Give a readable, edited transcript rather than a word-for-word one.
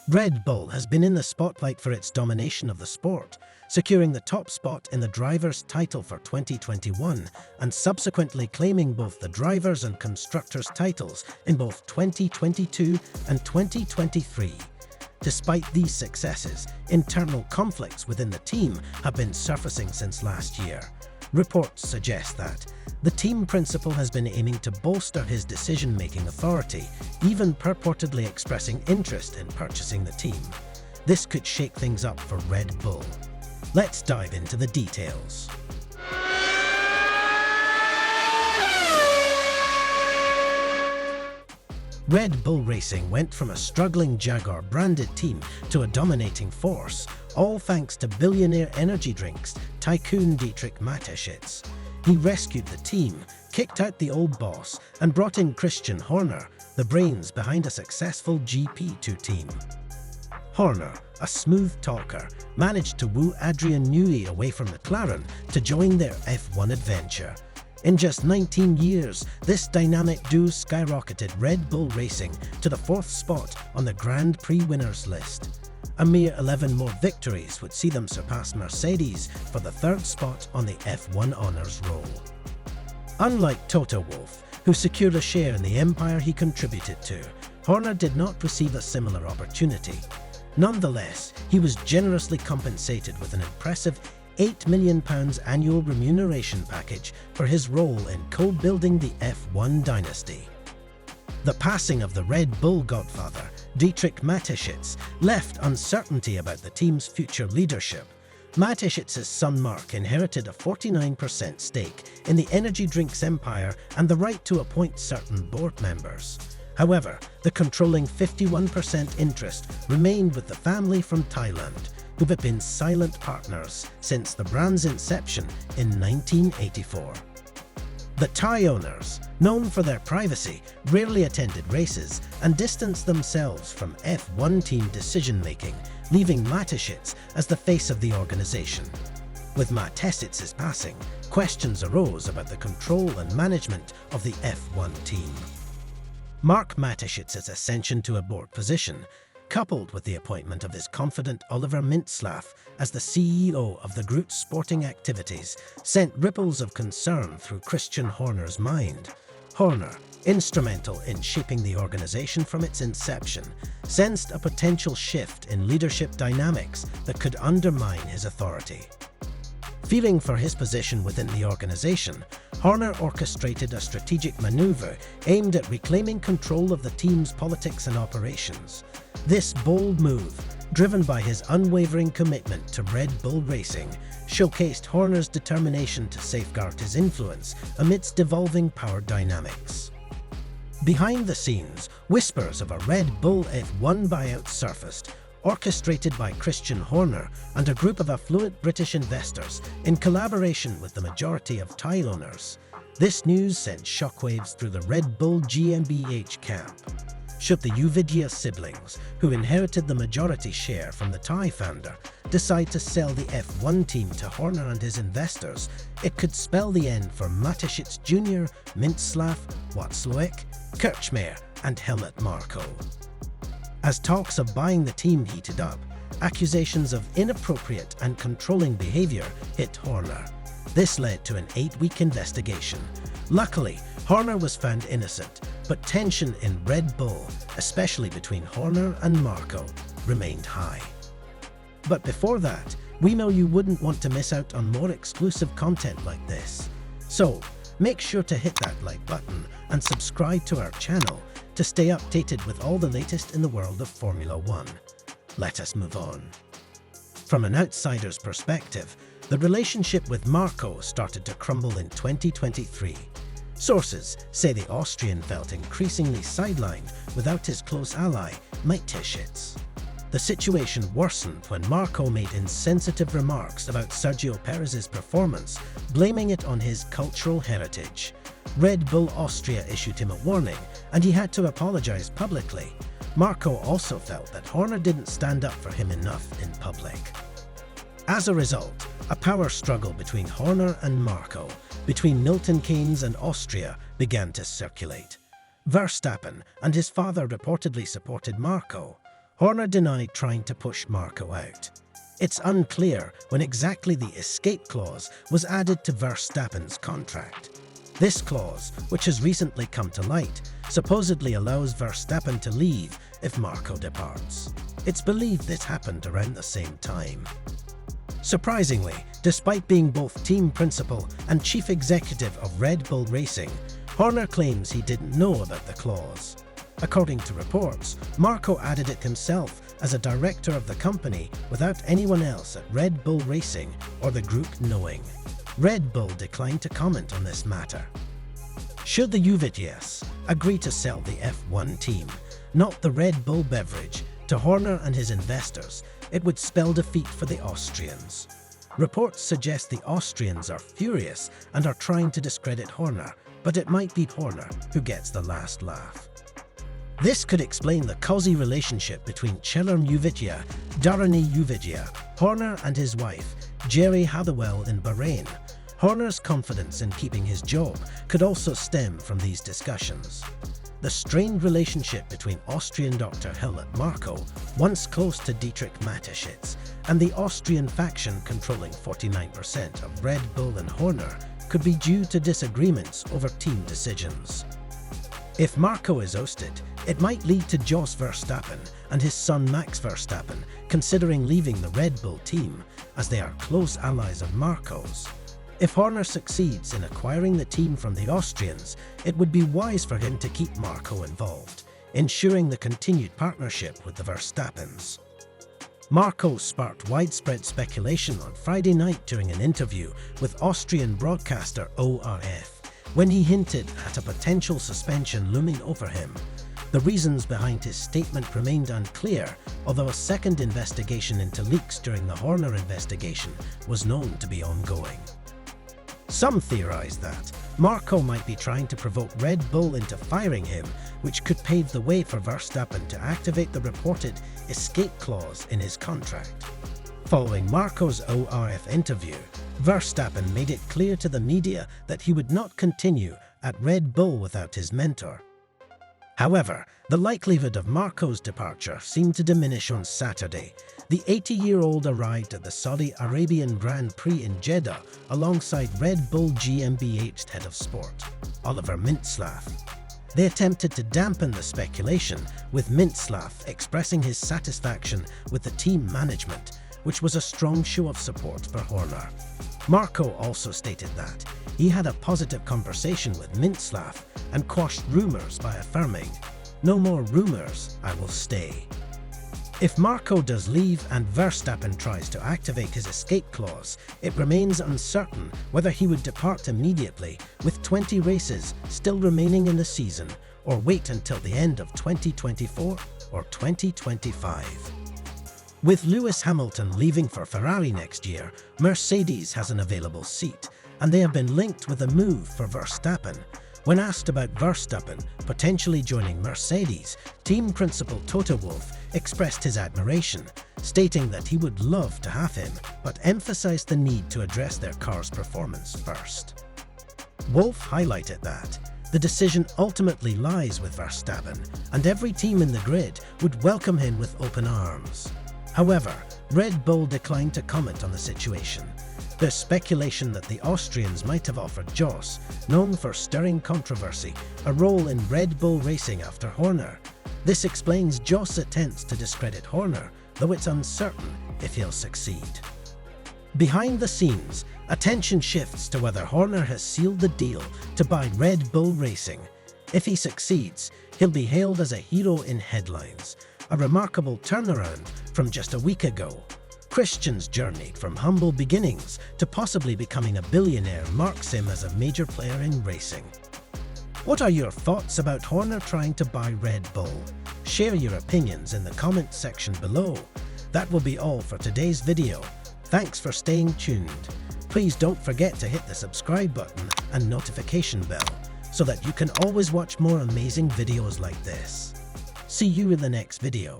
Red Bull has been in the spotlight for its domination of the sport, securing the top spot in the drivers' title for 2021 and subsequently claiming both the drivers' and constructors' titles in both 2022 and 2023. Despite these successes, internal conflicts within the team have been surfacing since last year. Reports suggest that the team principal has been aiming to bolster his decision-making authority, even purportedly expressing interest in purchasing the team. This could shake things up for Red Bull. Let's dive into the details. Red Bull Racing went from a struggling Jaguar-branded team to a dominating force, all thanks to billionaire energy drinks tycoon Dietrich Mateschitz. He rescued the team, kicked out the old boss, and brought in Christian Horner, the brains behind a successful GP2 team. Horner, a smooth talker, managed to woo Adrian Newey away from McLaren to join their F1 adventure. In just 19 years, this dynamic duo skyrocketed Red Bull Racing to the 4th spot on the Grand Prix winners list. A mere 11 more victories would see them surpass Mercedes for the 3rd spot on the F1 honours roll. Unlike Toto Wolff, who secured a share in the empire he contributed to, Horner did not receive a similar opportunity. Nonetheless, he was generously compensated with an impressive £8 million annual remuneration package for his role in co-building the F1 dynasty. The passing of the Red Bull godfather, Dietrich Mateschitz, left uncertainty about the team's future leadership. Mateschitz's son Mark inherited a 49% stake in the energy drinks empire and the right to appoint certain board members. However, the controlling 51% interest remained with the family from Thailand, who have been silent partners since the brand's inception in 1984. The Thai owners, known for their privacy, rarely attended races and distanced themselves from F1 team decision-making, leaving Mateschitz as the face of the organization. With Mateschitz's passing, questions arose about the control and management of the F1 team. Mark Mateschitz's ascension to a board position, coupled with the appointment of his confidant Oliver Mintzlaff as the CEO of the group's sporting activities, sent ripples of concern through Christian Horner's mind. Horner, instrumental in shaping the organization from its inception, sensed a potential shift in leadership dynamics that could undermine his authority. Fearing for his position within the organization, Horner orchestrated a strategic maneuver aimed at reclaiming control of the team's politics and operations. This bold move, driven by his unwavering commitment to Red Bull Racing, showcased Horner's determination to safeguard his influence amidst evolving power dynamics. Behind the scenes, whispers of a Red Bull F1 buyout surfaced, orchestrated by Christian Horner and a group of affluent British investors in collaboration with the majority of Thai owners. This news sent shockwaves through the Red Bull GmbH camp. Should the Uvidia siblings, who inherited the majority share from the Thai founder, decide to sell the F1 team to Horner and his investors, it could spell the end for Mateschitz Jr., Mintzlaff, Watzlawick, Kirchmayr, and Helmut Marko. As talks of buying the team heated up, accusations of inappropriate and controlling behavior hit Horner. This led to an 8-week investigation. Luckily, Horner was found innocent, but tension in Red Bull, especially between Horner and Marko, remained high. But before that, we know you wouldn't want to miss out on more exclusive content like this. So, make sure to hit that like button and subscribe to our channel to stay updated with all the latest in the world of Formula One. Let us move on. From an outsider's perspective, the relationship with Marko started to crumble in 2023. Sources say the Austrian felt increasingly sidelined without his close ally, Mateschitz. The situation worsened when Marko made insensitive remarks about Sergio Perez's performance, blaming it on his cultural heritage. Red Bull Austria issued him a warning, and he had to apologize publicly. Marko also felt that Horner didn't stand up for him enough in public. As a result, a power struggle between Horner and Marko, between Milton Keynes and Austria, began to circulate. Verstappen and his father reportedly supported Marko. Horner denied trying to push Marko out. It's unclear when exactly the escape clause was added to Verstappen's contract. This clause, which has recently come to light, supposedly allows Verstappen to leave if Marko departs. It's believed this happened around the same time. Surprisingly, despite being both team principal and chief executive of Red Bull Racing, Horner claims he didn't know about the clause. According to reports, Marko added it himself as a director of the company without anyone else at Red Bull Racing or the group knowing. Red Bull declined to comment on this matter. Should the UVTS agree to sell the F1 team, not the Red Bull beverage, to Horner and his investors, it would spell defeat for the Austrians. Reports suggest the Austrians are furious and are trying to discredit Horner, but it might be Horner who gets the last laugh. This could explain the cozy relationship between Chellerm Uvitia, Darani Uvitia, Horner and his wife, Jerry Hathawel in Bahrain. Horner's confidence in keeping his job could also stem from these discussions. The strained relationship between Austrian Dr. Helmut Marko, once close to Dietrich Mateschitz, and the Austrian faction controlling 49% of Red Bull and Horner could be due to disagreements over team decisions. If Marko is ousted, it might lead to Jos Verstappen and his son Max Verstappen considering leaving the Red Bull team, as they are close allies of Marko's. If Horner succeeds in acquiring the team from the Austrians, it would be wise for him to keep Marko involved, ensuring the continued partnership with the Verstappens. Marko sparked widespread speculation on Friday night during an interview with Austrian broadcaster ORF, when he hinted at a potential suspension looming over him. The reasons behind his statement remained unclear, although a second investigation into leaks during the Horner investigation was known to be ongoing. Some theorized that Marko might be trying to provoke Red Bull into firing him, which could pave the way for Verstappen to activate the reported escape clause in his contract. Following Marko's ORF interview, Verstappen made it clear to the media that he would not continue at Red Bull without his mentor. However, the likelihood of Marko's departure seemed to diminish on Saturday. The 80-year-old arrived at the Saudi Arabian Grand Prix in Jeddah alongside Red Bull GmbH head of sport, Oliver Mintzlaff. They attempted to dampen the speculation, with Mintzlaff expressing his satisfaction with the team management, which was a strong show of support for Horner. Marko also stated that he had a positive conversation with Mintzlaff and quashed rumours by affirming, "No more rumours, I will stay." If Marko does leave and Verstappen tries to activate his escape clause, it remains uncertain whether he would depart immediately, with 20 races still remaining in the season, or wait until the end of 2024 or 2025. With Lewis Hamilton leaving for Ferrari next year, Mercedes has an available seat, and they have been linked with a move for Verstappen. When asked about Verstappen potentially joining Mercedes, team principal Toto Wolff expressed his admiration, stating that he would love to have him, but emphasized the need to address their car's performance first. Wolff highlighted that the decision ultimately lies with Verstappen, and every team in the grid would welcome him with open arms. However, Red Bull declined to comment on the situation. There's speculation that the Austrians might have offered Jos, known for stirring controversy, a role in Red Bull Racing after Horner. This explains Jos' attempts to discredit Horner, though it's uncertain if he'll succeed. Behind the scenes, attention shifts to whether Horner has sealed the deal to buy Red Bull Racing. If he succeeds, he'll be hailed as a hero in headlines, a remarkable turnaround from just a week ago. Christian's journey from humble beginnings to possibly becoming a billionaire marks him as a major player in racing. What are your thoughts about Horner trying to buy Red Bull? Share your opinions in the comment section below. That will be all for today's video. Thanks for staying tuned. Please don't forget to hit the subscribe button and notification bell so that you can always watch more amazing videos like this. See you in the next video.